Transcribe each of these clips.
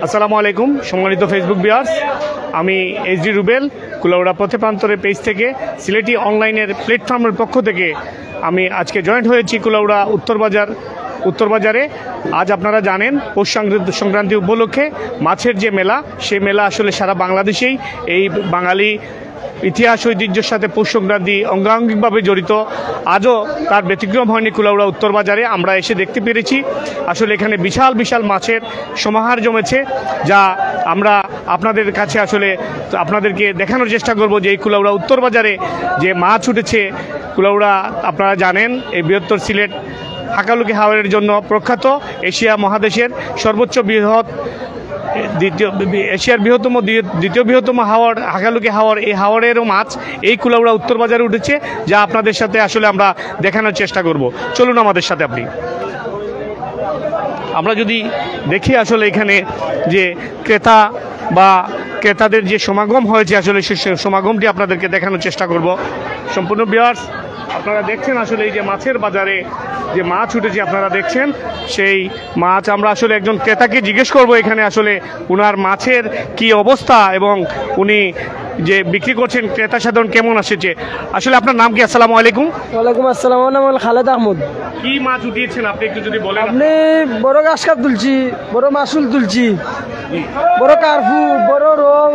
আসসালামু আলাইকুম সম্মানিত ফেসবুক ভিউয়ার্স, আমি এইচডি রুবেল কুলাউড়া পথে প্রান্তরে পেজ থেকে সিলেটি অনলাইনের প্ল্যাটফর্মের পক্ষ থেকে আমি আজকে জয়েন্ট হয়েছি কুলাউড়া উত্তরবাজারে। আজ আপনারা জানেন পৌষ সংক্রান্তি উপলক্ষে মাছের যে মেলা, সে মেলা আসলে সারা বাংলাদেশেই এই বাঙালি ইতিহাস ঐতিহ্যের সাথে পৌষ সংক্রান্তি অঙ্গাঙ্গিকভাবে জড়িত। আজও তার ব্যতিক্রম হয়নি কুলাউড়া উত্তরবাজারে। আমরা এসে দেখতে পেরেছি আসলে এখানে বিশাল বিশাল মাছের সমাহার জমেছে, যা আমরা আপনাদের কাছে আসলে আপনাদেরকে দেখানোর চেষ্টা করব যে এই কুলাউড়া উত্তরবাজারে যে মাছ উঠেছে। কুলাউড়া আপনারা জানেন এই বৃহত্তর সিলেট হাকালুকি হাওরের জন্য প্রখ্যাত, এশিয়া মহাদেশের সর্বোচ্চ বৃহৎ এশিয়ার দ্বিতীয় বৃহত্তম হাওর হাকালুকি হাওর। এই হাওরেরও মাছ এই কুলাউড়া উত্তরবাজারে উঠেছে, যা আপনাদের সাথে আসলে আমরা দেখানোর চেষ্টা করব। চলুন আমাদের সাথে। আমরা যদি দেখি আসলে এখানে যে ক্রেতাদের যে সমাগম হয়েছে, আসলে সে সমাগমটি আপনাদেরকে দেখানোর চেষ্টা করব। সম্পূর্ণ ভিউয়ার্স, আপনারা দেখছেন আসলে এই যে মাছের বাজারে যে মাছ উঠেছে, আপনারা দেখছেন সেই মাছ। আমরা আসলে একজন ক্রেতাকে জিজ্ঞেস করব এখানে আসলে উনার মাছের কি অবস্থা এবং উনি যে বিক্রি করছেন ক্রেতা সাধারণ কেমন আসছে। আসলে আপনার নাম কি? আসসালামু আলাইকুম। ওয়ালাইকুম আসসালাম। আমার নাম খালেদ আহমদ। কি মাছ উঠিয়েছেন আপনি একটু যদি বলেন। আপনি বড় গাছকাপ তুলছি, বড় মাছুল তুলছি, বড় কার্পু, বড় রৌ,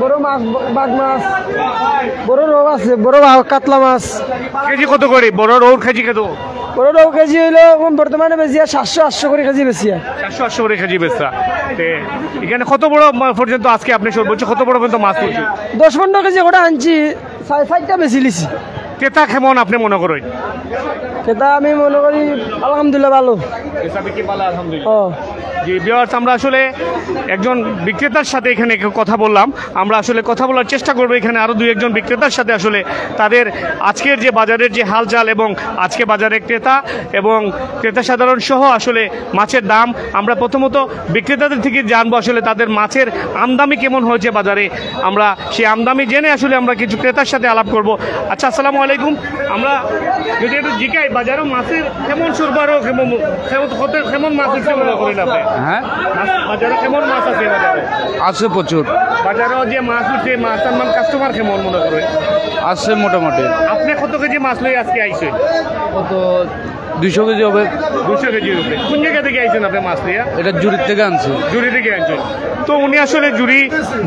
বড় মাছ, বাঘ মাছ, বড় রৌ আছে, বড় কাতলা মাছ। কেজি কত করে বড় রৌর কেজি কত? বড় রৌ কেজি হইলো বর্তমানে বেশিয়া 700-800 করে কেজি বেশিয়া। 700-800 করে কেজি বেচা। এখানে কত বড় পর্যন্ত আজকে আপনি সর্বোচ্চ কত বড় পর্যন্ত মাছ পড়ছে? 10-15 কেজি করে আনছি, 6-7টা বেশি লিছি। ক্রেতা কেমন আপনি মনে করেন? ক্রেতা আমি মনে করি আলহামদুলিল্লাহ ভালো। জি ভিউয়ার্স, আমরা আসলে একজন বিক্রেতার সাথে এখানে কথা বললাম। আমরা আসলে কথা বলার চেষ্টা করবো এখানে আরও 2-1 বিক্রেতার সাথে, আসলে তাদের আজকের যে বাজারের যে হালচাল এবং আজকে বাজারে ক্রেতা এবং ক্রেতা সাধারণ সহ আসলে মাছের দাম আমরা প্রথমত বিক্রেতাদের থেকে জানবো আসলে তাদের মাছের আমদানি কেমন হয়েছে বাজারে। আমরা সেই আমদানি জেনে আসলে আমরা কিছু ক্রেতার সাথে আলাপ করব। আচ্ছা, আসসালামু আলাইকুম। আমরা যদি একটু জিজ্ঞাই বাজারও মাছের কেমন সরবরাহ, কেমন মাছ উঠছে মনে করেন আপনি? হ্যাঁ, বাজারে কেমন মাছ আছে? বাজারে আছে প্রচুর। বাজারেও যে মাছ উঠছে, মাছ কাস্টমার কেমন মনে করেন? আছে মোটামুটি। আপনি কত কেজি মাছ লই আজকে আইছেন? কত 200 কেজি হবে। 200 কেজির উপরে। কোন জায়গা থেকে আইছেন আপনি মাছ লিয়া? এটা জুরির থেকে আনছি। জুরি থেকে আনছেন। তো উনি আসলে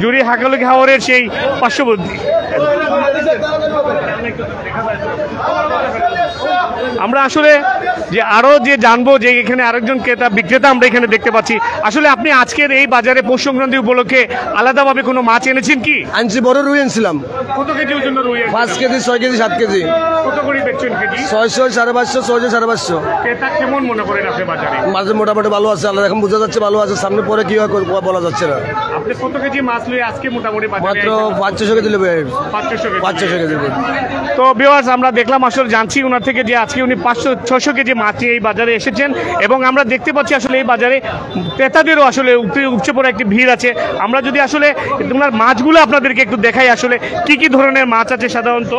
জুরি হাকালুকি হাওরের সেই পার্শ্ববর্তী। আমরা আসলে যে আরো যে জানবো যে এখানে আরেকজন বিক্রেতা আমরা এখানে দেখতে পাচ্ছি। আসলে আপনি আজকের এই বাজারে পৌষ সংক্রান্তি উপলক্ষে আলাদাভাবে কোনো মাছ এনেছেন কি? আনছি, বড় রুই আনছিলাম। কত কেজি ওজন রুই? 5 কেজি, 6 কেজি, 7 কেজি। কত করে বেচছেন কেজি? 600, 550, 600, 550। ক্রেতা কেমন মনে করেন আপনি বাজারে? মাছ মোটামুটি ভালো আছে, আল্লাহ এখন বোঝা যাচ্ছে ভালো আছে। সামনে পরে কি হয় বলা যাচ্ছে না। আপনি কত কেজি মাছ লই আজকে মোটামুটি বাজারে? মাত্র 500 কেজি নেবে। 500 কেজি। তো ভিউয়ার্স, আমরা দেখলাম আসলে জানছি ওনার থেকে যে আজকে উনি 500-600 কেজি মাছ নিয়ে এই বাজারে এসেছেন এবং আমরা দেখতে পাচ্ছি আসলে এই বাজারে ক্রেতাদেরও আসলে উপচে পড়া একটি ভিড় আছে। আমরা যদি আসলে ওনার মাছগুলো আপনাদেরকে একটু দেখাই আসলে কি কি ধরনের মাছ আছে সাধারণত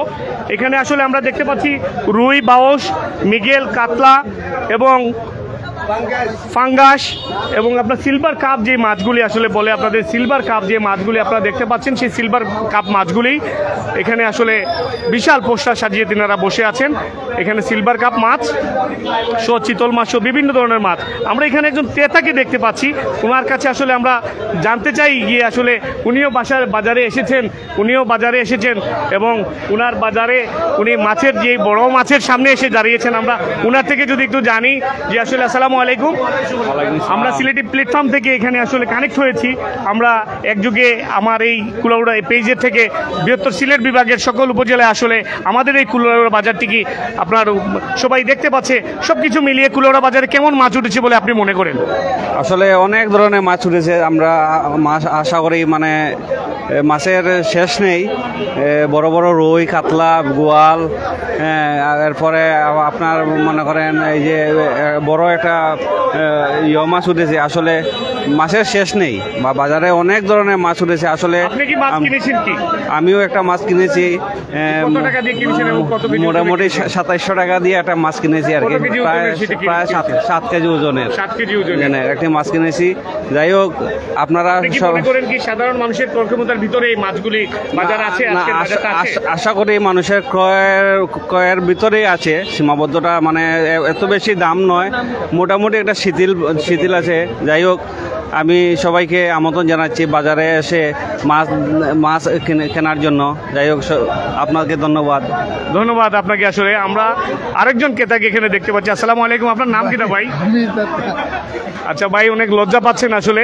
এখানে। আসলে আমরা দেখতে পাচ্ছি রুই, বাউস, মৃগেল, কাতলা এবং ফাঙ্গাস এবং আপনার সিলভার কাপ যে মাছগুলি আসলে বলে আপনাদের, সিলভার কাপ যে মাছগুলি আপনারা দেখতে পাচ্ছেন, সেই সিলভার কাপ মাছগুলি এখানে আসলে বিশাল পোস্টার সাজিয়ে তিনারা বসে আছেন। এখানে সিলভার কাপ মাছ সহ চিতল মাছ সহ বিভিন্ন ধরনের মাছ। আমরা এখানে একজন ক্রেতাকে দেখতে পাচ্ছি, ওনার কাছে আসলে আমরা জানতে চাই গিয়ে আসলে উনিও বাজারে এসেছেন এবং উনার বাজারে উনি মাছের যে বড় মাছের সামনে এসে দাঁড়িয়েছেন। আমরা উনার থেকে যদি একটু জানি যে আসলে আসসালামু আলাইকুম। আমরা সিলেটি প্ল্যাটফর্ম থেকে এখানে আসলে কানেক্ট হয়েছি। আমরা একযুগে আমার এই কুলাউড়া পেজের থেকে বৃহত্তর সিলেট বিভাগের সকল উপজেলায় আসলে আমাদের এই কুলাউড়া বাজারটি কি আপনার সবাই দেখতে পাচ্ছে। সবকিছু মিলিয়ে কুলাউড়া বাজারে কেমন মাছ উঠেছে বলে আপনি মনে করেন? আসলে অনেক ধরনের মাছ উঠেছে। আমরা মাছ আশা করি মানে মাছের শেষ নেই। বড় বড় রুই, কাতলা, বোয়াল, এরপরে আপনার মনে করেন এই যে বড় একটা মাছ উঠেছে আসলে মাছের শেষ নেই বা বাজারে অনেক ধরনের মাছ উঠেছে আসলে আপনি কি মাছ কিনেছেন কি? আমিও একটা মাছ কিনেছি কত টাকা দিয়ে কিনেছেন এবং কত কেজি? মোটামুটি 2700 টাকা দিয়ে একটা মাছ কিনেছি আর কি কত কেজি প্রায় ওজনের সেটা প্রায় কিনেছেন? 7 কেজি ওজনের 7 কেজি ওজনের একটি মাছ কিনেছি। যাই হোক আপনারা আপনি কি মনে করেন কি সাধারণ মানুষের কর্মক্ষমতার ভিতরে এই মাছগুলি বাজার আছে না, আজকে বাজারে আছে? আশা করি মানুষের ক্রয়ের ভিতরেই আছে, সীমাবদ্ধতা মানে এত বেশি দাম নয়, মোটামুটি একটা শিথিল আছে। যাই হোক আমি সবাইকে আমন্ত্রণ জানাচ্ছি বাজারে এসে মাছ কেনার জন্য। যাই হোক আপনাকে ধন্যবাদ। ধন্যবাদ আপনাকে। আসলে আমরা আরেকজন ক্রেতাকে এখানে দেখতে পাচ্ছি। আসসালামু আলাইকুম, আপনার নাম কিনা ভাই? আচ্ছা ভাই, অনেক লজ্জা পাচ্ছেন আসলে,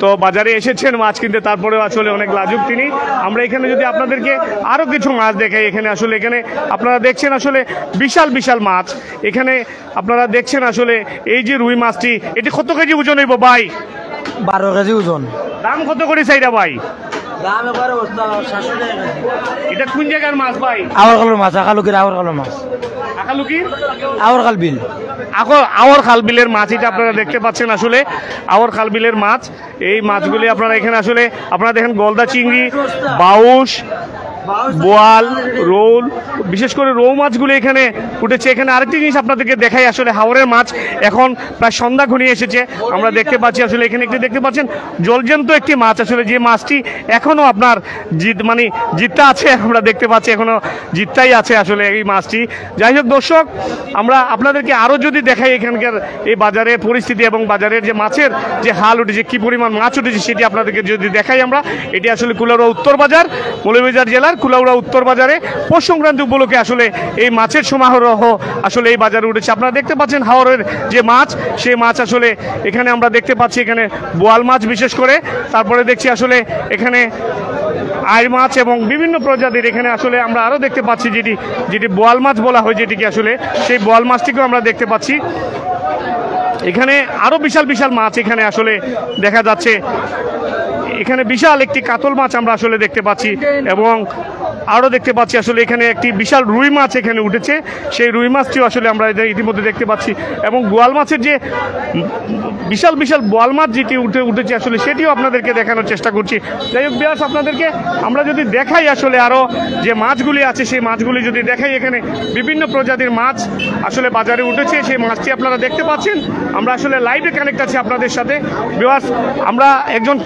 তো বাজারে এসেছেন মাছ কিনতে, তারপরেও আসলে অনেক লাজুক তিনি। আমরা এখানে যদি আপনাদেরকে আরও কিছু মাছ দেখাই, এখানে আসলে এখানে আপনারা দেখছেন আসলে বিশাল বিশাল মাছ। এখানে আপনারা দেখছেন আসলে এই যে রুই মাছটি, এটি কত কেজি ওজন হইব ভাই? 12 কেজি ওজন। দাম কত করে চাইরা ভাই? দাম একবারে 700 টাকা। এটা কোন জায়গার মাছ ভাই? আওয়ারকালের মাছ, আকালুকির আওয়ারকালের মাছ, আকালুকির আওয়ারকাল বিল। আওয়ার খাল বিলের মাছ এটা আপনারা দেখতে পাচ্ছেন আসলে আওয়ার খাল বিলের মাছ। এই মাছগুলি আপনারা এখানে আসলে আপনারা দেখেন গলদা চিংড়ি, বাউশ, বোয়াল, রোল, বিশেষ করে রৌ মাছগুলো এখানে উঠেছে। এখানে আরেকটি জিনিস আপনাদেরকে দেখাই, আসলে হাওরের মাছ এখন প্রায় সন্ধ্যা ঘনিয়ে এসেছে। আমরা দেখতে পাচ্ছি আসলে এখানে একটি দেখতে পাচ্ছেন জলজ্যান্ত একটি মাছ, আসলে যে মাছটি এখনও আপনার জিতটা আছে, আমরা দেখতে পাচ্ছি এখনও জিতটাই আছে আসলে এই মাছটি। যাই হোক দর্শক, আমরা আপনাদেরকে আরও যদি দেখাই এখানকার এই বাজারের পরিস্থিতি এবং বাজারের যে মাছের যে হাল উঠেছে, কী পরিমাণ মাছ উঠেছে সেটি আপনাদেরকে যদি দেখাই আমরা। এটি আসলে কুলাউড়া উত্তর বাজার, মৌলভীবাজার জেলার কুলাউড়া উত্তর বাজারে পৌষ সংক্রান্তি উপলক্ষে আসলে এই মাছের সমারোহ আসলে এই বাজারে উঠেছে। আপনারা দেখতে পাচ্ছেন হাওরের যে মাছ, সেই মাছ আসলে এখানে আমরা দেখতে পাচ্ছি এখানে বোয়াল মাছ বিশেষ করে, তারপরে দেখছি আসলে এখানে আইর মাছ এবং বিভিন্ন প্রজাতির এখানে আসলে আমরা আরও দেখতে পাচ্ছি যেটি বোয়াল মাছ বলা হয়, যেটিকে আসলে সেই বোয়াল মাছটিকেও আমরা দেখতে পাচ্ছি। এখানে আরও বিশাল বিশাল মাছ এখানে আসলে দেখা যাচ্ছে। এখানে বিশাল একটি কাতল মাছ আমরা আসলে দেখতে পাচ্ছি এবং আরও দেখতে পাচ্ছি আসলে এখানে একটি বিশাল রুই মাছ এখানে উঠেছে। সেই রুই মাছটিও আসলে আমরা ইতিমধ্যে দেখতে পাচ্ছি এবং বোয়াল মাছের যে বিশাল বিশাল বোয়াল মাছ যেটি উঠেছে আসলে সেটিও আপনাদেরকে দেখানোর চেষ্টা করছি। যাই হোক বিয়াস, আপনাদেরকে আমরা যদি দেখাই আসলে আরও যে মাছগুলি আছে সেই মাছগুলি যদি দেখাই, এখানে বিভিন্ন প্রজাতির মাছ আসলে বাজারে উঠেছে। সেই মাছটি আপনারা দেখতে পাচ্ছেন। আমরা আসলে লাইভে কানেক্ট আছি আপনাদের সাথে। বিয়াস, আমরা একজন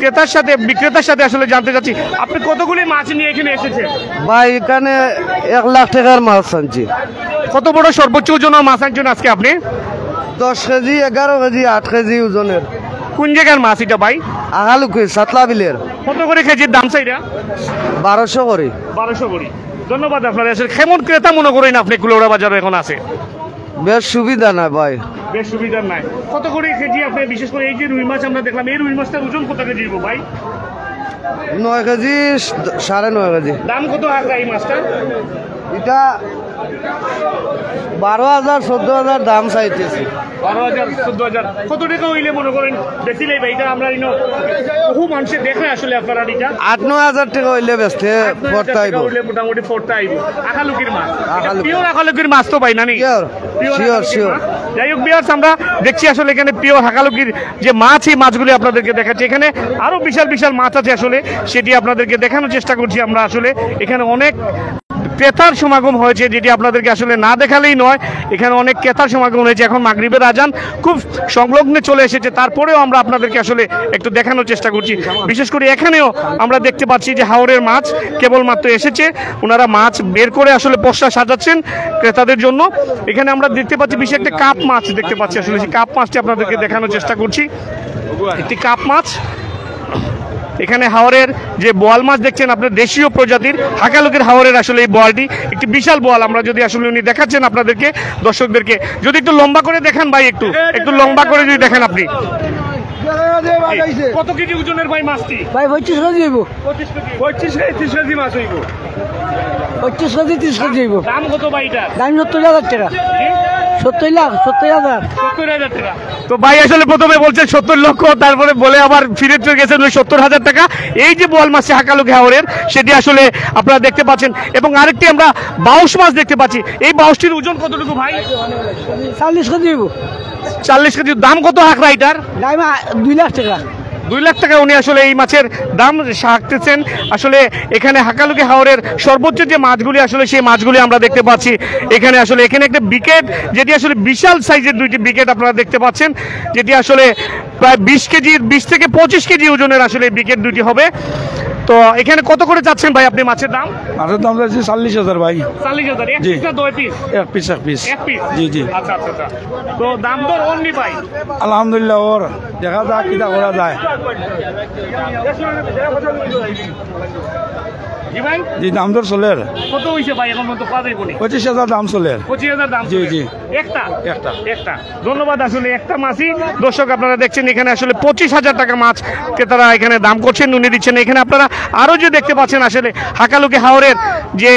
বিক্রেতার সাথে আসলে জানতে চাচ্ছি, আপনি কতগুলি মাছ নিয়ে এখানে এসেছেন ভাই? এখানে 1 লাখ টাকার মাছ আনছি। কত বড় সর্বোচ্চ ওজনের মাছ আনছেন আজকে আপনি? 10 কেজি, 11 কেজি, 8 কেজি ওজনের। কোন জায়গার মাছ এটা ভাই? আকালুকি সাতলা বিলের। কত করে কেজির দাম চাইরা? 1200 করে। 1200 করে। ধন্যবাদ আপনার। আসলে কেমন ক্রেতা মনে করেন আপনি কুলাউড়া বাজারে এখন আছে? বেশ সুবিধা না ভাই, বেশ সুবিধার নাই। কত করে কেজি আপনি, বিশেষ করে এই যে রুই মাছ আমরা দেখলাম, এই রুই মাছটার ওজন কত কেজি দিব ভাই? 9 কেজি, 9.5 কেজি। দাম কত হাঁকা এই মাছটা? এটা 12,000 14,000 দাম চাইতেছি। 12,000 14,000 কত টাকা হইলে মনে করেন বেশি লাগবে? এটা আমরা বহু মানুষের দেখে আসলে আপনারা এটা 8-9 হাজার টাকা হইলে বেচতে পড়তাইব। মোটামুটি ফোরটা আইব। আকালুকির মাছ, আকালুকি। পিওর আকালুকির মাছ তো পাই না নি? শিওর। যাই হোক বিয়ার্স, আমরা দেখছি আসলে এখানে পিওর আকালুকির যে মাছ, এই মাছগুলি আপনাদেরকে দেখাচ্ছি। এখানে আরো বিশাল বিশাল মাছ আছে আসলে, সেটি আপনাদেরকে দেখানোর চেষ্টা করছি আমরা। আসলে এখানে অনেক ক্রেতার সমাগম হয়েছে, যেটি আপনাদেরকে আসলে না দেখালেই নয়। এখানে অনেক ক্রেতার সমাগম হয়েছে। এখন মাগরিবের আজান খুব সংলগ্নে চলে এসেছে, তারপরেও আমরা আপনাদেরকে আসলে একটু দেখানোর চেষ্টা করছি। বিশেষ করে এখানেও আমরা দেখতে পাচ্ছি যে হাওরের মাছ কেবলমাত্র এসেছে, ওনারা মাছ বের করে আসলে পসরা সাজাচ্ছেন ক্রেতাদের জন্য। এখানে আমরা দেখতে পাচ্ছি বিশেষ একটা কাপ মাছ দেখতে পাচ্ছি, আসলে সেই কাপ মাছটি আপনাদেরকে দেখানোর চেষ্টা করছি। একটি কাপ মাছ। এখানে হাওরের যে বোয়াল মাছ দেখছেন আপনার, দেশীয় প্রজাতির হাকালুকির হাওরের আসলে এই বোয়ালটি একটি বিশাল বোয়াল। আমরা যদি আসলে উনি দেখাচ্ছেন আপনাদেরকে, দর্শকদেরকে যদি একটু লম্বা করে দেখান ভাই, একটু লম্বা করে যদি দেখেন আপনি। কত কেজি ওজনের ভাই মাছটি? ভাই 25 কেজি হইব। 25 কেজি 30 কেজি মাছ হইব। 25 কেজি 30 কেজি হইব। দাম কত ভাই এটা? দাম 70,000 টাকা। 70 লাখ 70,000 70,000 টাকা। তো ভাই আসলে প্রথমে বলছেন 70 লক্ষ, তারপরে বলে আবার ফিরে চলে গেছেন 70,000 টাকা। এই যে বোয়াল মাছ হাকালুকি হাওরের, সেটি আসলে আপনারা দেখতে পাচ্ছেন। এবং আরেকটি আমরা বাউশ মাছ দেখতে পাচ্ছি। এই বাউশটির ওজন কতটুকু ভাই? 40 কেজি 40 কেজি। দাম কত হাঁকড়া এটার? দাম 2 লাখ টাকা। 2 লাখ টাকা উনি আসলে এই মাছের দাম হাঁকতেছেন। আসলে এখানে হাকালুকি হাওরের সর্বোচ্চ যে মাছগুলি আসলে সেই মাছগুলি আমরা দেখতে পাচ্ছি এখানে। আসলে এখানে একটা বিকেট, যেটি আসলে বিশাল সাইজের দুইটি বিকেট আপনারা দেখতে পাচ্ছেন, যেটি আসলে প্রায় 20 কেজি 20 থেকে 25 কেজি ওজনের আসলে বিকেট দুটি হবে। তো এখানে কত করে যাচ্ছেন ভাই আপনি মাছের দাম? মাছের দাম যাচ্ছে 40,000 ভাই। 40,000 এক জি। পিস না 2 পিস? এক পিস এক পিস। এক পিস। জি জি। আচ্ছা আচ্ছা আচ্ছা। তো দাম দর অনলি ভাই? আলহামদুলিল্লাহ, ওর দেখা যাক কিটা করা যায়। জি ভাই, জি, দাম দর চলে। কত হইছে ভাই এখন পর্যন্ত? 25,000 দাম চলে। 25,000 দাম জি, চলে। জি। একটা একটা। একটা। ধন্যবাদ। আসলে একটা মাছই দর্শক আপনারা দেখছেন এখানে আসলে 25,000 টাকা মাছ ক্রেতারা এখানে দাম করছেন, নুনে দিচ্ছেন। এখানে আপনারা আরো যে দেখতে পাচ্ছেন আসলে হাকালুকি হাওরের যে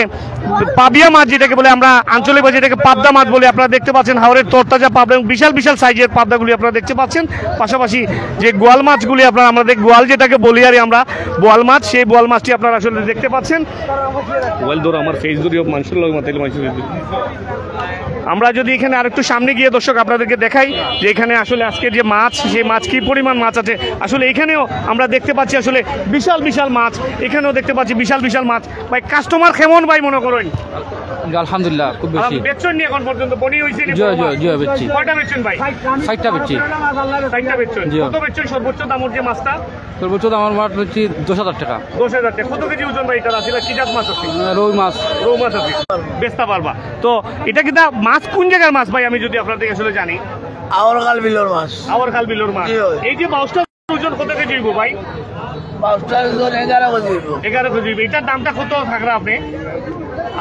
পাবিয়া মাছ, যেটাকে বলে আমরা আঞ্চলিক ভাষায় যেটাকে পাবদা মাছ বলে, আপনারা দেখতে পাচ্ছেন হাওরের তরতাজা পাবদা এবং বিশাল বিশাল সাইজের পাবদাগুলি আপনারা দেখতে পাচ্ছেন। পাশাপাশি যে গোয়াল মাছগুলি আপনারা, আমাদের গোয়াল যেটাকে বলি আর আমরা বোয়াল মাছ, সেই বোয়াল মাছটি আপনারা আসলে দেখতে পাচ্ছেন। মোবাইল ধরো আমার ফেস ধরি মানুষের লোক মাথায় মানুষের। আমরা যদি এখানে আরেকটু সামনে গিয়ে দর্শক আপনাদেরকে দেখাই যে এখানে আসলে আজকে যে মাছ, সেই মাছ কি পরিমাণ মাছ আছে। আসলে এখানেও আমরা দেখতে পাচ্ছি আসলে বিশাল বিশাল মাছ, এখানেও দেখতে পাচ্ছি বিশাল বিশাল মাছ। ভাই কাস্টমার কেমন ভাই মনে করেন? আলহামদুলিল্লাহ খুব বেশি। বেচছেন নি এখন পর্যন্ত? বনি হইছে নি? জি জি জি বেচছি। কয়টা বেচছেন ভাই? 60টা বেচছি। 60টা বেচছেন। জি। কত বেচছেন সর্বোচ্চ দামের যে মাছটা? সর্বোচ্চ দাম আমার মাছ বেচছি 10,000 টাকা। 10,000 টাকা। কত কেজি ওজন ভাই এটা আসলে? কি জাত মাছ আছে? রুই মাছ। রৌ মাছ আছে, বেচতে পারবা। তো এটা কি মাছ কোন জায়গার মাছ ভাই, আমি যদি আপনার থেকে আসলে জানি? আওয়ার কাল বিলর মাছ। আবার খাল বিলোর মাছ। জি ভাই। এই যে বাউসটার ওজন কত কেজি হইব ভাই? 11 কেজি। 11 কেজি হইব। এটার দামটা কত থাকবে আপনি?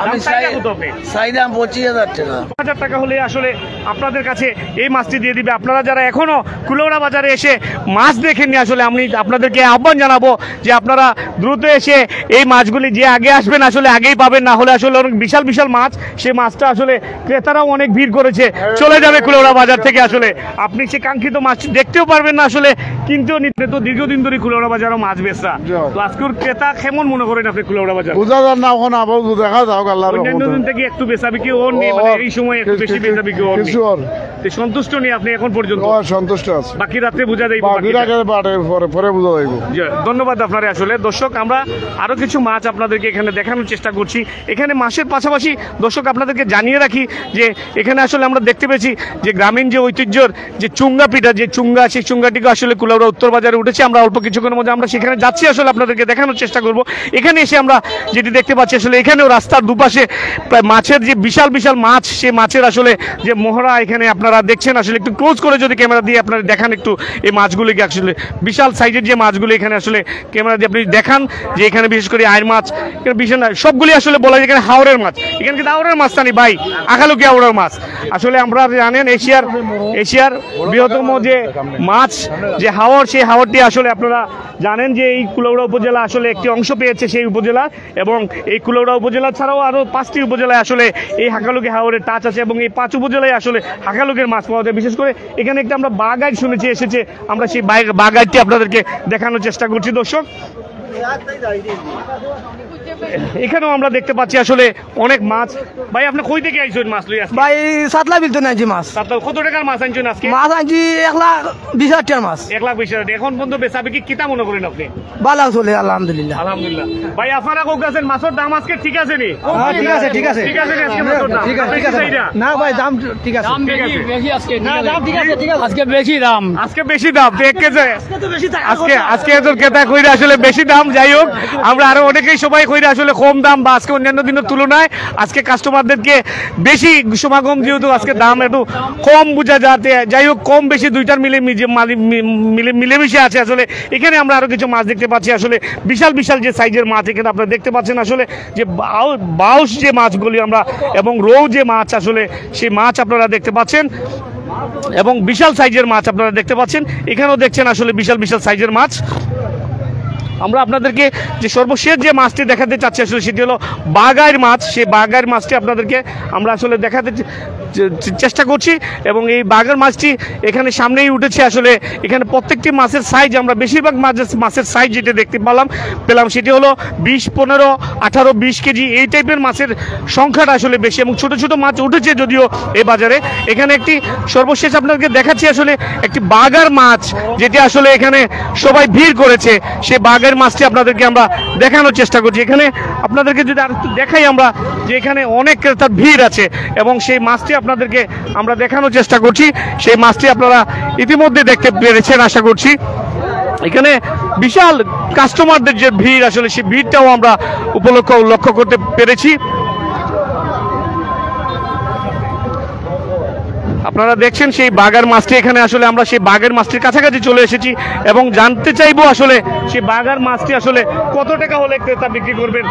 আমি দাম চাইটা কত আপনি? চাই দাম 25,000 টাকা। 1000 টাকা হলে আসলে আপনাদের কাছে এই মাছটি দিয়ে দিবে। আপনারা যারা এখনো কুলৌড়া বাজারে এসে মাছ দেখেননি, আসলে আমি আপনাদেরকে আহ্বান জানাবো যে আপনারা দ্রুত এসে এই মাছগুলি যে আগে আসবেন আসলে আগেই পাবেন, না হলে আসলে অনেক বিশাল বিশাল মাছ, সেই মাছটা আসলে ক্রেতারাও অনেক ভিড় করেছে, চলে যাবে কুলৌড়া বাজার থেকে। আসলে আপনি সে কাঙ্ক্ষিত মাছ দেখতেও পারবেন না আসলে, কিনতেও নিতে তো দীর্ঘদিন ধরে কুলৌড়া বাজারও মাছ বেচা। তো আজকের ক্রেতা কেমন মনে করেন আপনি কুলৌড়া বাজার? বুঝা যান না এখন আবার দেখা যাও আল্লাহর অন্যান্য দিন থেকে একটু বেচা বিক্রি ওর নেই, মানে এই সময় একটু বেশি বেচা বিক্রি ওর নেই। তো সন্তুষ্ট নেই আপনি এখন পর্যন্ত? সন্তুষ্ট আছে। বাকি রাত্রে বোঝা যাইব। পরে বুঝা যাইব। জি, ধন্যবাদ আপনারা। আসলে দর্শক আমরা আরো কিছু মাছ আপনাদেরকে এখানে দেখানোর চেষ্টা করছি। এখানে মাছের পাশাপাশি দর্শক আপনাদেরকে জানিয়ে রাখি যে এখানে আসলে আমরা দেখতে পেয়েছি যে গ্রামীণ যে ঐতিহ্যর যে চুঙ্গা পিঠা, যে চুঙ্গা, সেই চুঙ্গাটিকে আসলে কুলাউড়া উত্তর বাজারে উঠেছে। আমরা অল্প কিছুক্ষণের মধ্যে আমরা সেখানে যাচ্ছি, আসলে আপনাদেরকে দেখানোর চেষ্টা করব। এখানে এসে আমরা যেটি দেখতে পাচ্ছি আসলে এখানেও রাস্তার দুপাশে প্রায় মাছের যে বিশাল বিশাল মাছ, সেই মাছের আসলে যে মহড়া এখানে আপনারা দেখছেন। আসলে একটু ক্লোজ করে যদি ক্যামেরা দিয়ে আপনারা দেখান একটু এই মাছগুলিকে, আসলে বিশাল সাইজের যে মাছগুলি এখানে আসলে ক্যামেরা দিয়ে আপনি দেখান যে এখানে বিশেষ করে আয়ের মাছ, এখানে বিশেষ সবগুলি আসলে বলা যায় এখানে হাওরের মাছ। এখানে কিন্তু হাওরের মাছ জানি ভাই, আখালুকি হাওরের মাছ। আসলে আমরা জানেন এশিয়ার বৃহত্তম যে মাছ যে হাওর, সেই হাওরটি আসলে আপনারা জানেন যে এই কুলাউড়া উপজেলা আসলে একটি অংশ পেয়েছে সেই উপজেলা, এবং এই কুলাউড়া উপজেলা ছাড়াও আরও 5টি উপজেলায় আসলে এই হাকালুকি হাওরের টাচ আছে, এবং এই 5 উপজেলায় আসলে হাকালুকের মাছ পাওয়া যায়। বিশেষ করে এখানে একটা আমরা বাগাইড শুনেছি এসেছে, আমরা সেই বাগাইডটি আপনাদেরকে দেখানোর চেষ্টা করছি দর্শক। এখানেও আমরা দেখতে পাচ্ছি আসলে অনেক মাছ। ভাই আপনি কই থেকে আইছেন মাছ লই? ভাই সাতলা বিলতে নাইছি মাছ। কত টাকার মাছ আনছেন আজকে? মাছ আনছি 1,20,000 টাকার মাছ। 1,20,000 টাকা। এখন পর্যন্ত বেচা বিক্রি কিতা মনে করেন আপনি? ভালো চলে আলহামদুলিল্লাহ। আলহামদুলিল্লাহ। ভাই আপনারা কোক আছেন মাছের দাম আজকে ঠিক আছে নি? ঠিক আছে ঠিক আছে ঠিক আছে নি আজকে মাছের দাম? ঠিক আছে না ভাই, দাম ঠিক আছে। ঠিক আছে। বেশি আজকে। না দাম ঠিক আছে ঠিক আছে। আজকে বেশি দাম। আজকে বেশি দাম দেখেছে তো বেশি টাকা আজকে এত ক্রেতা কইরা আসলে বেশি দাম। যাই হোক, আমরা আরো অনেকেই সবাই কইরা আসলে কম দাম বা আজকে অন্যান্য দিনের তুলনায় আজকে কাস্টমারদেরকে বেশি সমাগম, যেহেতু আজকে দাম একটু কম বোঝা যাতে। যাই হোক, কম বেশি দুইটার মিলেমিশে আছে। আসলে এখানে আমরা আরো কিছু মাছ দেখতে পাচ্ছি, আসলে বিশাল বিশাল যে সাইজের মাছ এখানে আপনারা দেখতে পাচ্ছেন। আসলে যে বাউস যে মাছগুলি আমরা, এবং রৌ যে মাছ, আসলে সেই মাছ আপনারা দেখতে পাচ্ছেন, এবং বিশাল সাইজের মাছ আপনারা দেখতে পাচ্ছেন। এখানেও দেখছেন আসলে বিশাল বিশাল সাইজের মাছ। আমরা আপনাদেরকে যে সর্বশেষ যে মাছটি দেখাতে চাচ্ছি আসলে সেটি হলো বাগাইর মাছ। সেই বাগাইর মাছটি আপনাদেরকে আমরা আসলে দেখাতে চেষ্টা করছি। এবং এই বাঘের মাছটি এখানে সামনেই উঠেছে। আসলে এখানে প্রত্যেকটি মাছের সাইজ, আমরা বেশিরভাগ মাছের সাইজ যেটা দেখতে পেলাম সেটি হলো 20, 15, 18, 20 কেজি এই টাইপের মাছের সংখ্যাটা আসলে বেশি, এবং ছোট ছোট মাছ উঠেছে যদিও এই বাজারে। এখানে একটি সর্বশেষ আপনাদেরকে দেখাচ্ছি আসলে একটি বাঘার মাছ, যেটি আসলে এখানে সবাই ভিড় করেছে, সেই বাঘের মাছটি আপনাদেরকে আমরা দেখানোর চেষ্টা করছি। এখানে আপনাদেরকে যদি আর একটু দেখাই আমরা, যে এখানে অনেক ক্রেতার ভিড় আছে এবং সেই মাছটি আপনাদেরকে আমরা দেখানোর চেষ্টা করছি। সেই মাছটি আপনারা ইতিমধ্যে দেখতে পেরেছেন আশা করছি। এখানে বিশাল কাস্টমারদের যে ভিড়, আসলে সেই ভিড়টাও আমরা লক্ষ্য করতে পেরেছি। আপনারা দেখছেন সেই বাঘের মাছটি, এখানে আসলে আমরা সেই বাঘের মাছটির কাছাকাছি চলে এসেছি এবং জানতে চাইবো আসলে সেই বাঘের মাছটি আসলে কত টাকা হলে ক্রেতা বিক্রি করবেন।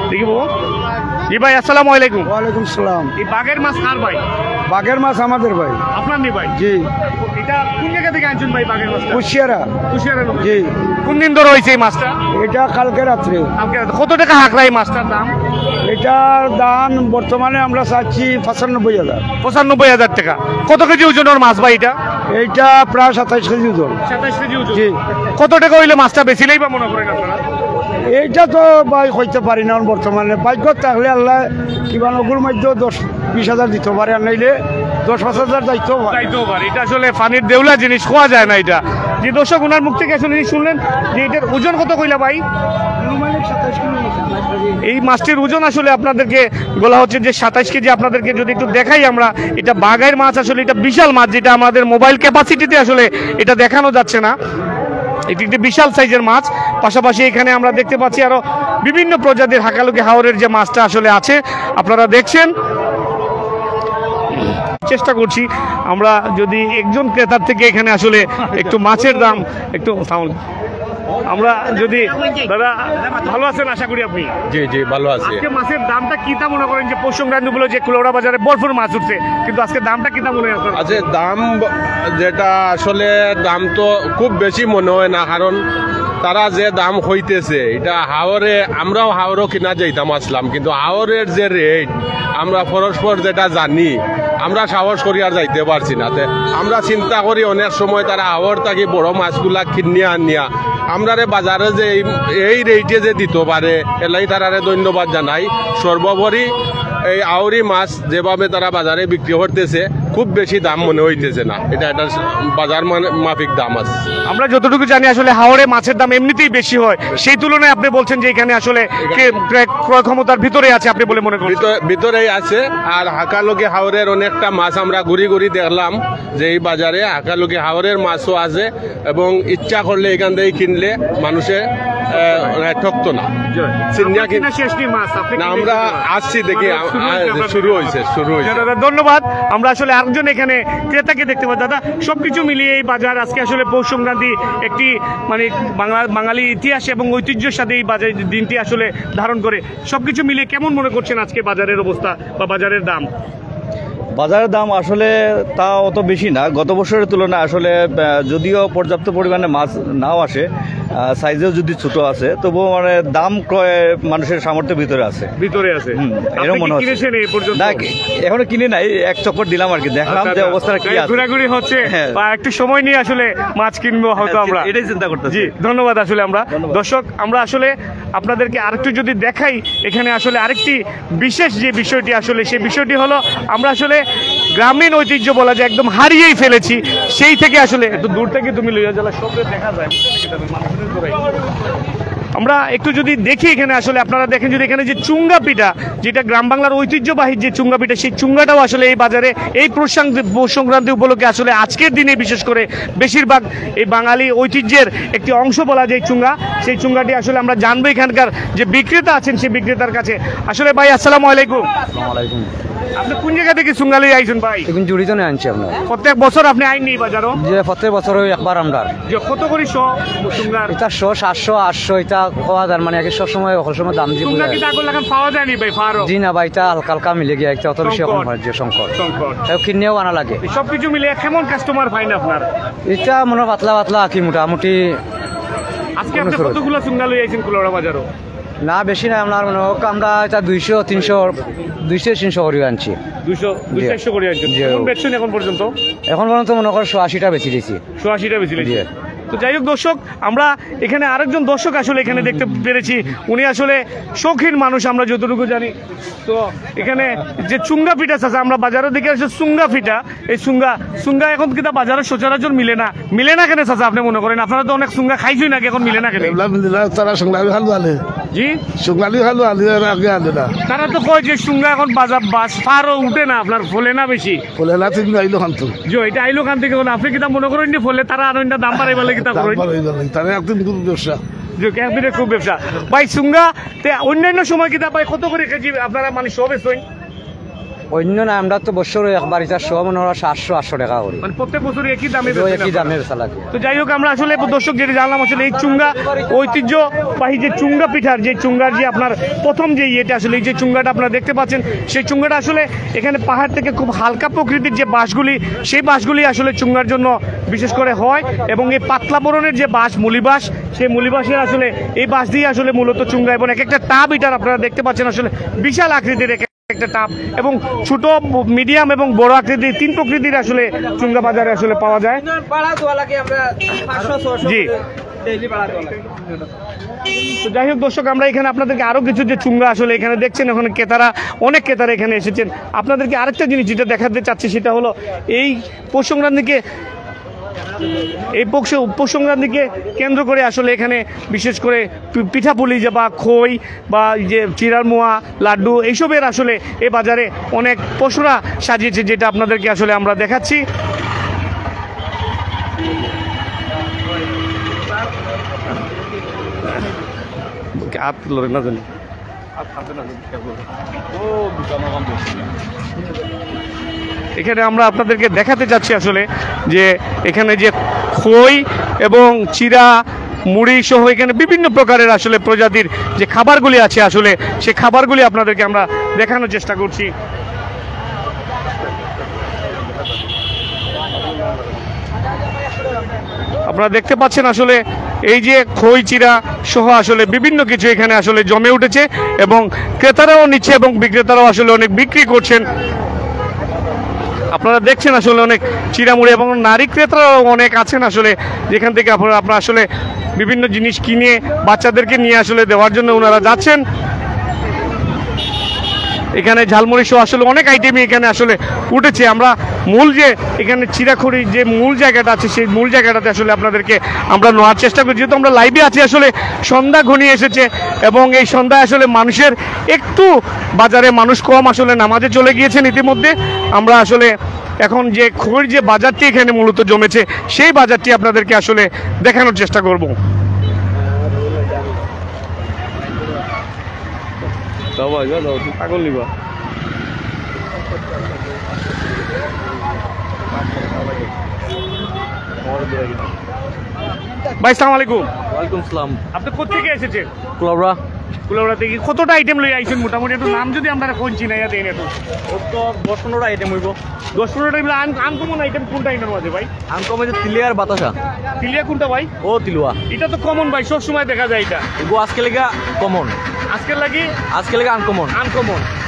দেখি বাবু। জি ভাই, আসসালামু আলাইকুম। ওয়ালাইকুম সালাম। এই বাঘের মাছ কার ভাই? বাঘের মাছ আমাদের ভাই। আপনার নি ভাই? জি। এটা কোন জায়গা থেকে আনছেন ভাই বাঘের মাছটা? কুশিয়ারা। কুশিয়ারা। জি। কোন দিন ধরে হয়েছে এই মাছটা? এটা কালকে রাত্রে। কত টাকা হাঁকড়া এই মাছটার দাম? এটার দাম বর্তমানে আমরা চাচ্ছি 95,000। 95,000 টাকা। কত কেজি ওজনের মাছ ভাই এটা? এইটা প্রায় 27 কেজি ওজন। 27 কেজি ওজন। জি। কত টাকা হইলে মাছটা বেচিলেই বা মনে করেন আপনারা? এইটা তো ভাই হইতে পারি না বর্তমানে। ভাগ্য থাকলে আল্লাহ কিবা নগুর মধ্যে 10-20,000 দিতে পারে, আর নাইলে 10-5,000 দায়িত্ব চাইতেও পারে। এটা আসলে পানির দেউলা জিনিস, খোয়া যায় না এটা। যে দর্শক ওনার মুখ থেকে আসলে শুনলেন যে এটার ওজন কত কইলা ভাই? এই মাছটির ওজন আসলে আপনাদেরকে বলা হচ্ছে যে 27 কেজি। আপনাদেরকে যদি একটু দেখাই আমরা, এটা বাঘের মাছ, আসলে এটা বিশাল মাছ, যেটা আমাদের মোবাইল ক্যাপাসিটিতে আসলে এটা দেখানো যাচ্ছে না। এটি একটি বিশাল সাইজের মাছ। পাশাপাশি এখানে আমরা দেখতে পাচ্ছি আরো বিভিন্ন প্রজাতির হাকালুকি হাওরের যে মাছটা আসলে আছে, আপনারা দেখছেন। চেষ্টা করছি আমরা যদি একজন ক্রেতার থেকে এখানে আসলে একটু মাছের দাম একটু আমরা যদি, দাদা ভালো আছেন আশা করি আপনি? জি জি ভালো আছি। আজকে মাছের দামটা কি তা মনে করেন? যে পৌষ সংক্রান্তি বলে যে কুলাউড়া বাজারে ভরপুর মাছ উঠছে, কিন্তু আজকে দামটা কি তা মনে হয়? আচ্ছা, দাম যেটা আসলে দাম তো খুব বেশি মনে হয় না, কারণ তারা যে দাম হইতেছে এটা হাওরে, আমরাও হাওরও কিনা যাইতাম আসলাম, কিন্তু হাওরের যে রেট আমরা পরস্পর যেটা জানি, আমরা সাহস করি আর যাইতে পারছি না। আমরা চিন্তা করি অনেক সময় তারা হাওর থাকি বড় মাছগুলা কিনিয়া আনিয়া আমরা বাজারে যে এই রেটে যে দিতে পারে, এলাই তারারে ধন্যবাদ জানাই। সর্বোপরি এই আউরি মাছ যেভাবে তারা বাজারে বিক্রি করতেছে, খুব বেশি দাম মনে হইতেছে না, এটা একটা বাজার মাফিক দাম আছে। আমরা যতটুকু জানি আসলে হাওড়ে মাছের দাম এমনিতেই বেশি হয়, সেই তুলনায় আপনি বলছেন যে এখানে আসলে ক্রয় ক্ষমতার ভিতরে আছে আপনি বলে মনে করেন? ভিতরেই আছে। আর হাকালুকি হাওরের অনেকটা মাছ আমরা ঘুরি ঘুরি দেখলাম যে এই বাজারে হাকালুকি হাওরের মাছও আছে, এবং ইচ্ছা করলে এখান থেকে কিনলে মানুষে ঠকতো না। আমরা আসছি দেখি শুরু হয়েছে। ধন্যবাদ। আমরা আসলে আরেকজন এখানে ক্রেতাকে দেখতে পাই। দাদা, সবকিছু মিলিয়ে এই বাজার আজকে আসলে পৌষ সংক্রান্তি একটি মানে বাঙালি ইতিহাস এবং ঐতিহ্যের সাথে এই বাজার দিনটি আসলে ধারণ করে, সবকিছু মিলিয়ে কেমন মনে করছেন আজকে বাজারের অবস্থা বা বাজারের দাম? বাজারের দাম আসলে তা অত বেশি না, গত বছরের তুলনায় আসলে যদিও পর্যাপ্ত পরিমাণে মাছ নাও আসে, সাইজেও যদি ছোট আছে, তবুও মানে দাম ক্রয় মানুষের সামর্থ্যের ভিতরে আছে। এরকম মনে হচ্ছে। না, এখনো কিনে নাই, এক চক্কর দিলাম আর কি, দেখলাম যে অবস্থাটা কি আছে। ঘোরাঘুরি হচ্ছে বা একটু সময় নিয়ে আসলে মাছ কিনবো হয়তো আমরা, এটাই চিন্তা করতেছি। জি ধন্যবাদ। আসলে আমরা দর্শক, আমরা আসলে আপনাদেরকে আরেকটু যদি দেখাই, এখানে আসলে আরেকটি বিশেষ যে বিষয়টি আসলে, সেই বিষয়টি হলো আমরা আসলে গ্রামীণ ঐতিহ্য বলা যায় একদম হারিয়েই ফেলেছি। সেই থেকে আসলে একটু দূর থেকে তুমি লইয়া জেলা সব দেখা যায়, আমরা একটু যদি দেখি এখানে আসলে আপনারা দেখেন যদি এখানে যে চুঙ্গা পিঠা, যেটা গ্রাম বাংলার ঐতিহ্যবাহী যে চুঙ্গা পিঠা, সেই চুঙ্গাটাও আসলে এই বাজারে এই পৌষ সংক্রান্তি উপলক্ষে আসলে আজকের দিনে বিশেষ করে বেশিরভাগ এই বাঙালি ঐতিহ্যের একটি অংশ বলা যায় চুঙ্গা। সেই চুঙ্গাটি আসলে আমরা জানবো এখানকার যে বিক্রেতা আছেন সেই বিক্রেতার কাছে। আসলে ভাই আসসালামু আলাইকুম। আপনি কোন জায়গা থেকে চুঙ্গালি আইছেন ভাই? এখন জড়িত নিয়ে আনছি আপনার। প্রত্যেক বছর আপনি আইন নেই বাজারও? যে প্রত্যেক বছর একবার আমরা কত করি চুঙ্গার? এটা 100, 700, 800 এটা খাওয়া যায়, মানে সব সময় সময় দাম দিয়ে পাওয়া যায়নি ভাই? জি না ভাই, এটা হালকা হালকা মিলে গিয়ে একটা অত বেশি এখন সংকট কিনেও আনা লাগে। সবকিছু মিলে কেমন কাস্টমার পাই না আপনার? এটা মনে পাতলা পাতলা কি মোটামুটি। আজকে আপনি কতগুলো চুঙ্গা লই আইছেন কুলাউড়া বাজারও? না বেশি না আপনার মনে হোক আমরা এটা 200-300 করে আনছি 200 করে আনছেন জি। কোন বেচছেন এখন পর্যন্ত? এখন পর্যন্ত মনে করো 180টা বেশি দিয়েছি 180টা বেশি জি। তো যাই হোক দর্শক, আমরা এখানে আরেকজন দর্শক আসলে এখানে দেখতে পেরেছি, উনি আসলে শৌখিন মানুষ আমরা যতটুকু জানি। তো এখানে যে চুঙ্গা পিঠা আছে আমরা বাজারের দিকে আসে চুঙ্গা পিঠা, এই চুঙ্গা এখন কিন্তু বাজারে সচরাচর মিলে না কেন চাচা আপনি মনে করেন? আপনারা তো অনেক চুঙ্গা খাইছই নাকি, এখন মিলে না কেন? তারা সংলাপি খালু আলে জি সংলাপি খালু আলে আগে আলে না তারা তো কয় যে চুঙ্গা এখন বাস ফারও উঠে না, আপনার ফলে না বেশি বলে না তুমি আইলো খান্তু যে এটা আইলো কান থেকে আপনি কিতা মনে করেন যে ফলে তারা আরো দাম বাড়াই বলে কিতা করেন? তারা একদিন খুব ব্যবসা যে ক্যাম্পিনে খুব ব্যবসা ভাই চুঙ্গা তে অন্যান্য সময় কিতা ভাই কত করে কেজি আপনারা মানে সব বেচেন? অন্য না আমরা তো বছর একবার এটা 100 মনে হয় 700-800 টাকা করি মানে প্রত্যেক বছর একই দামে তো বেচেন একই আপনারা? দামে বেচা লাগে তো যাই হোক, আমরা আসলে দর্শক যেটা জানলাম আসলে এই চুঙ্গা ঐতিহ্যবাহী যে চুঙ্গা পিঠার যে চুঙ্গার যে আপনার প্রথম যে ইয়েটা আসলে এই যে চুঙ্গাটা আপনারা দেখতে পাচ্ছেন, সেই চুঙ্গাটা আসলে এখানে পাহাড় থেকে খুব হালকা প্রকৃতির যে বাঁশগুলি, সেই বাঁশগুলি আসলে চুঙ্গার জন্য বিশেষ করে হয়। এবং এই পাতলা বরণের যে বাঁশ মুলিবাঁশ, সেই মুলিবাঁশের আসলে এই বাঁশ দিয়ে আসলে মূলত চুঙ্গা, এবং এক একটা টাব এটার আপনারা দেখতে পাচ্ছেন আসলে বিশাল আকৃতির একটা টাপ, এবং ছোট মিডিয়াম এবং বড় আকৃতির 3 প্রকৃতির আসলে চুঙ্গা বাজারে আসলে পাওয়া যায়। জি তো যাই হোক দর্শক, আমরা এখানে আপনাদেরকে আরো কিছু যে চুঙ্গা আসলে এখানে দেখছেন, ওখানে অনেক ক্রেতারা এখানে এসেছেন। আপনাদেরকে আরেকটা জিনিস যেটা দেখাতে চাচ্ছি সেটা হলো এই পৌষ সংক্রান্তিকে কেন্দ্র করে আসলে এখানে বিশেষ করে পিঠাপুলি বা খই বা যে চিরার মোয়া লাড্ডু এইসবের আসলে এই বাজারে অনেক পশুরা সাজিয়েছে, যেটা আপনাদেরকে আসলে আমরা দেখাচ্ছি। এখানে আমরা আপনাদেরকে দেখাতে চাচ্ছি আসলে যে এখানে যে খই এবং চিরা মুড়ি সহ এখানে বিভিন্ন প্রকারের আসলে প্রজাতির যে খাবারগুলি আছে আসলে সেই খাবারগুলি আপনাদেরকে আমরা দেখানোর চেষ্টা করছি। আপনারা দেখতে পাচ্ছেন আসলে এই যে খই চিরা সহ আসলে বিভিন্ন কিছু এখানে আসলে জমে উঠেছে, এবং ক্রেতারাও নিচ্ছে এবং বিক্রেতারাও আসলে অনেক বিক্রি করছেন। আপনারা দেখছেন আসলে অনেক চিরামুড়ি, এবং নারী ক্রেতারাও অনেক আছেন আসলে, যেখান থেকে আপনারা আসলে বিভিন্ন জিনিস কিনে বাচ্চাদেরকে নিয়ে আসলে দেওয়ার জন্য ওনারা যাচ্ছেন। এখানে ঝালমুড়ি সহ আসলে অনেক আইটেমই এখানে আসলে উঠেছে। আমরা মূল যে এখানে চিরাখড়ির যে মূল জায়গাটা আছে সেই মূল জায়গাটাতে আসলে আপনাদেরকে আমরা নেওয়ার চেষ্টা করি, যেহেতু আমরা লাইভে আছি। আসলে সন্ধ্যা ঘনিয়ে এসেছে এবং এই সন্ধ্যায় আসলে মানুষের একটু বাজারে মানুষ কম, আসলে নামাজে চলে গিয়েছেন ইতিমধ্যে। আমরা আসলে এখন যে খড়ির যে বাজারটি এখানে মূলত জমেছে সেই বাজারটি আপনাদেরকে আসলে দেখানোর চেষ্টা করব। পাগল নিবা ভাই, সালাম আলাইকুম। ওয়ালাইকুম আসসালাম। আপনি কোথেকে এসেছেন? কুলাবড়া। কুলাবড়া থেকে কতটা আইটেম লই আইছেন মোটামুটি? একটু নাম যদি আমরা কোনছি না দেন একটু। ওর তো 10-15টা আইটেম হইব। 10-15টা আনকমন আইটেম কোনটা এটার মধ্যে ভাই? আনকমন যে তিলিয়া আর বাতাসা। তিলিয়া কোনটা ভাই? ও তিলুয়া। এটা তো কমন ভাই, সব সময় দেখা যায় এটা। এগো আজকে লেগা কমন। আজকের লাগি আনকমন।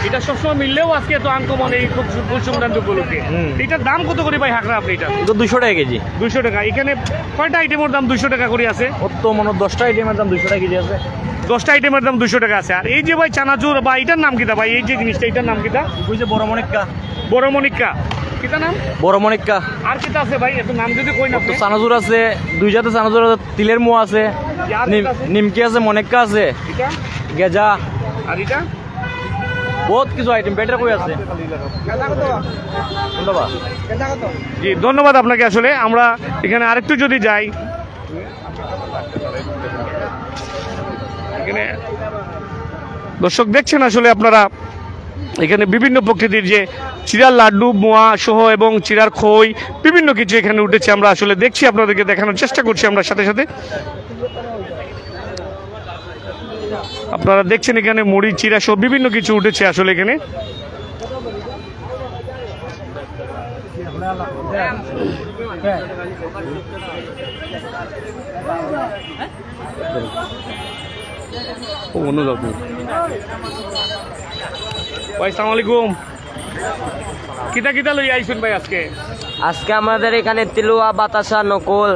এটা সবসময় মিললেও আজকে এত আনকমন এই ফুল সংক্রান্ত উপলক্ষে। এটার দাম কত করে ভাই হাঁকড়া আপনি এটা? এটা 200 টাকা কেজি। 200 টাকা। এখানে কয়টা আইটেমের দাম 200 টাকা করে আছে? ওর তো মনে 10টা আইটেমের দাম 200 টাকা কেজি আছে। 10টা আইটেমের দাম 200 টাকা আছে। আর এই যে ভাই চানাচুর বা এটার নাম কিটা ভাই? এই যে জিনিসটা এটার নাম কিটা? ওই যে বড় মনিক্কা। বড় মনিক্কা কিটা নাম? বড় মনিক্কা। আর কিটা আছে ভাই? এত নাম যদি কই না। তো চানাচুর আছে, 2 জাতের চানাচুর আছে, তিলের মোয়া আছে, নিমকি আছে, মনিক্কা আছে, এটা গেজা। আর এটা বহুত কিছু আইটেম বেটার কই আছে। জি ধন্যবাদ আপনাকে। আসলে আমরা এখানে আরেকটু যদি যাই, এখানে দর্শক দেখছেন আসলে আপনারা এখানে বিভিন্ন প্রকৃতির যে চিরার লাড্ডু মোয়া সহ এবং চিরার খই বিভিন্ন কিছু এখানে উঠেছে। আমরা আসলে দেখছি, আপনাদেরকে দেখানোর চেষ্টা করছি আমরা সাথে সাথে। আপনারা দেখছেন এখানে মুড়ি চিরা সহ বিভিন্ন কিছু উঠেছে আসলে এখানে। অনুরোধ ভাই, সালাম আলাইকুম। কিতা কিতা লই আইছেন ভাই আজকে? আজকে আমাদের এখানে তিলুয়া, বাতাসা, নকুল,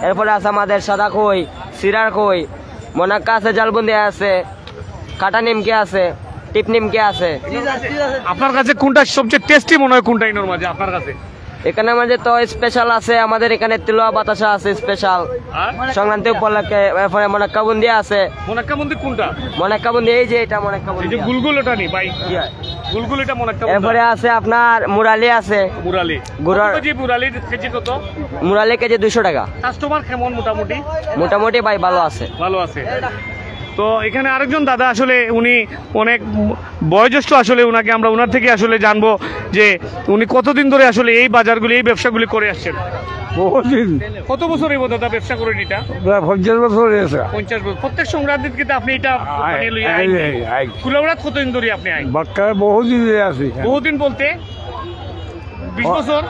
এরপরে আছে আমাদের সাদা খই, সিরার খই, মনাক্কা আছে, জালবন্দি আছে, কাটা নিমকি আছে, টিপ নিমকি আছে। আপনার কাছে কোনটা সবচেয়ে টেস্টি মনে হয়, কোনটা ইনোর মাঝে আপনার কাছে? এখানে আমাদের তো স্পেশাল আছে, আমাদের এখানে তিলুয়া বাতাসা আছে স্পেশাল আর সংক্রান্তি উপলক্ষে। এরপরে মনাক্কা বুন্দি আছে। মোনাক্কা মন্দির কোনটা? মনাক্কা বুন্দি এই যে এটা মনাক্কা এই বুন্দি। যে গুলগুলোটা নি ভাই, গুলগুলিটা মোনাক্কা এরপরে আছে আপনার মুরালি আছে। মুরালি গুড়ার- কত কেজি মুরালির কেজি কত? মুরালি কেজি 200 টাকা। কাস্টমার কেমন মোটামুটি? মোটামুটি ভাই ভালো আছে। ভালো আছে। তো এখানে আরেকজন দাদা, আসলে উনি অনেক বয়োজ্যেষ্ঠ, আসলে উনাকে আমরা ওনার থেকে আসলে জানবো যে উনি কতদিন ধরে আসলে এই বাজারগুলি, এই ব্যবসাগুলি করে আসছেন। বহুদিন, কত বছর এই দাদা ব্যবসা করেন এটা? প্রায় 50 বছর হয়েছে। 50 বছর। প্রত্যেক সংক্রান্তির কিন্তু আপনি এটা কুলাউড়াত কতদিন ধরে আপনি আই? বাক্কায় বহুদিন আছি, বহুদিন বলতে 20 বছর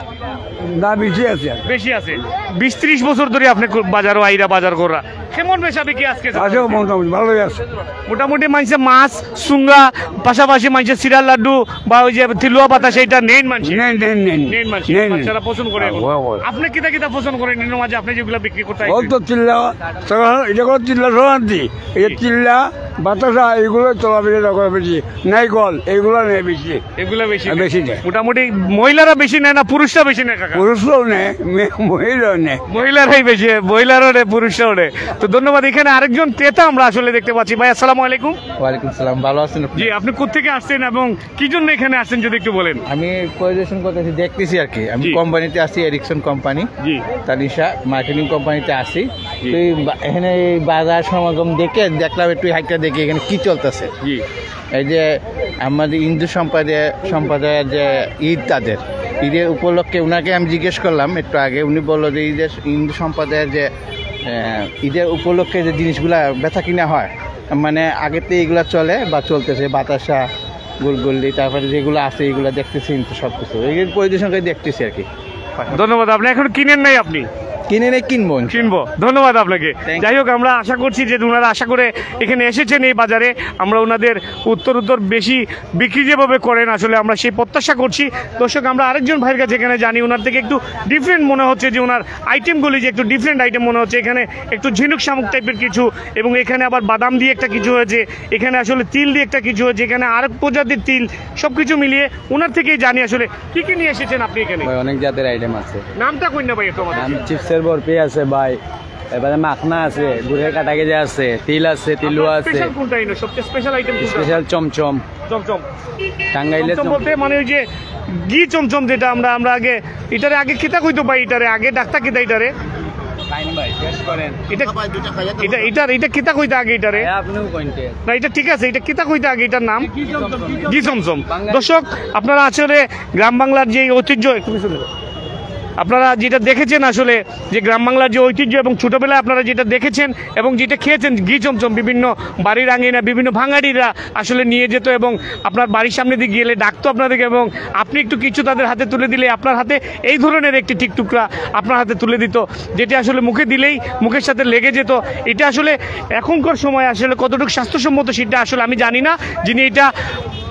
না বেশি আছে। বেশি আছে। 20-30 বছর ধরে আপনি বাজারও আইরা বাজার করা। কেমন বেচা বিক্রি আজকে? মোটামুটি ভালোই আছে। মোটামুটি মানুষের মাছ, সুঙ্গা, পাশাপাশি মানুষের সিরার লাড্ডু বা ওই যে তিলুয়া পাতা, সেইটা নেন মানুষ, নেন মানুষ, বাচ্চারা পছন্দ করে। আপনি কিতা কিতা পছন্দ করেন এর মাঝে, আপনি যেগুলো বিক্রি করতে ও তো চিল্লা, এটা করে চিল্লা সরান্তি, এই চিল্লা বাতাসা এগুলো চলাফেরা করে বেশি, নাইকল এগুলো নেই বেশি, এগুলো বেশি বেশি নেই। মোটামুটি মহিলারা বেশি নেয় না পুরুষরা বেশি নেয় কাকা? পুরুষরাও নেই, মহিলাও নেই। মহিলারাই বেশি, মহিলারও নেই, পুরুষরাও নেই। তো ধন্যবাদ। এখানে আরেকজন ক্রেতা আমরা আসলে দেখতে পাচ্ছি। ভাই আসসালামু আলাইকুম। ওয়ালাইকুম সালাম, ভালো আছেন? জি, আপনি কোথেকে আসছেন এবং কি জন্য এখানে আসছেন যদি একটু বলেন। আমি পরিদর্শন করতেছি, দেখতেছি আর কি। আমি জি। কোম্পানিতে আসি, এরিকসন কোম্পানি, জি তানিশা মার্কেটিং কোম্পানিতে আসি। জি। তো এখানে এই বাজার সমাগম দেখে দেখলাম, একটু হাইটা দেখি এখানে কি চলতেছে। জি এই যে আমাদের হিন্দু সম্প্রদায়ের যে ঈদ, তাদের ঈদের উপলক্ষে ওনাকে আমি জিজ্ঞেস করলাম একটু আগে, উনি বললো যে ঈদের হিন্দু সম্প্রদায়ের যে ঈদের উপলক্ষে যে জিনিসগুলা বেচা কিনা হয়, মানে আগেতে এইগুলা চলে বা চলতেছে, বাতাসা, গুলগুলি, তারপরে যেগুলো আছে এগুলো দেখতেছি, কিন্তু সব কিছু এই পরিদর্শন করে দেখতেছি আর কি। ধন্যবাদ। আপনি এখন কিনেন নাই? আপনি কিনে নেই, কিনবো। কিনবো। ধন্যবাদ আপনাকে। Thank you. যাই হোক, আমরা আশা করছি যে ওনারা আশা করে এখানে এসেছেন এই বাজারে, আমরা ওনাদের উত্তর বেশি বিক্রি যেভাবে করেন আসলে আমরা সেই প্রত্যাশা করছি। দর্শক, আমরা আরেকজন ভাইয়ের কাছে এখানে জানি, ওনার থেকে একটু ডিফারেন্ট মনে হচ্ছে, যে ওনার আইটেমগুলি যে একটু ডিফারেন্ট আইটেম মনে হচ্ছে। এখানে একটু ঝিনুক শামুক টাইপের কিছু, এবং এখানে আবার বাদাম দিয়ে একটা কিছু হয়েছে, এখানে আসলে তিল দিয়ে একটা কিছু হয়েছে, এখানে আরেক প্রজাতির তিল, সব কিছু মিলিয়ে ওনার থেকেই জানি আসলে কি কি নিয়ে এসেছেন আপনি এখানে। অনেক জাতের আইটেম আছে। নামটা কই না ভাই একটু আমাদের? চিপসের বরফি আছে ভাই, এবারে মাখনা আছে, গুড়ের কাটা গেজে আছে, তিল আছে, তিলুয়া আছে, স্পেশাল কোনটা ইনো সবচেয়ে স্পেশাল আইটেম কোনটা? স্পেশাল চমচম, চমচম। টাঙ্গাইলের চমচম বলতে মানে ওই যে ঘি চমচম, যেটা আমরা আগে এটারে আগে কিতা কইতো ভাই, এটারে আগে ডাক্তার কিতা, এটারে এটা কিতা কইতা আগে, এটারে না, এটা ঠিক আছে, এটা কিতা কইতা আগে, এটার নাম ঘি চমচম। দর্শক, আপনারা আসলে গ্রাম বাংলার যে ঐতিহ্য, আপনারা যেটা দেখেছেন আসলে, যে গ্রাম বাংলার যে ঐতিহ্য এবং ছোটোবেলায় আপনারা যেটা দেখেছেন এবং যেটা খেয়েছেন, ঘি চমচম বিভিন্ন বাড়ির আঙিনা, বিভিন্ন ভাঙাড়িরা আসলে নিয়ে যেত এবং আপনার বাড়ির সামনে দিয়ে গেলে ডাকতো আপনাদেরকে, এবং আপনি একটু কিছু তাদের হাতে তুলে দিলে আপনার হাতে এই ধরনের একটি টিকটুকরা আপনার হাতে তুলে দিত, যেটা আসলে মুখে দিলেই মুখের সাথে লেগে যেত। এটা আসলে এখনকার সময় আসলে কতটুকু স্বাস্থ্যসম্মত সেটা আসলে আমি জানি না, যিনি এটা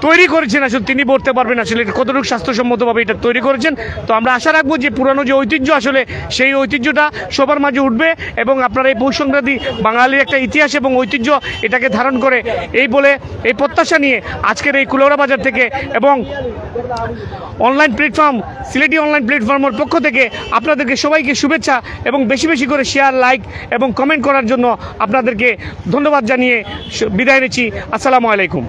তৈরি করেছেন আসলে তিনি বলতে পারবেন আসলে কতটুকু স্বাস্থ্যসম্মতভাবে এটা তৈরি করেছেন। তো আমরা আশা রাখবো যে পুরানো যে ঐতিহ্য আসলে সেই ঐতিহ্যটা সবার মাঝে উঠবে, এবং আপনারা এই পৌষ সংক্রান্তি বাঙালির একটা ইতিহাস এবং ঐতিহ্য এটাকে ধারণ করে, এই বলে এই প্রত্যাশা নিয়ে আজকের এই কুলাউড়া বাজার থেকে এবং অনলাইন প্ল্যাটফর্ম সিলেটি অনলাইন প্ল্যাটফর্মের পক্ষ থেকে আপনাদেরকে সবাইকে শুভেচ্ছা, এবং বেশি বেশি করে শেয়ার, লাইক এবং কমেন্ট করার জন্য আপনাদেরকে ধন্যবাদ জানিয়ে বিদায় নিচ্ছি। আসসালামু আলাইকুম।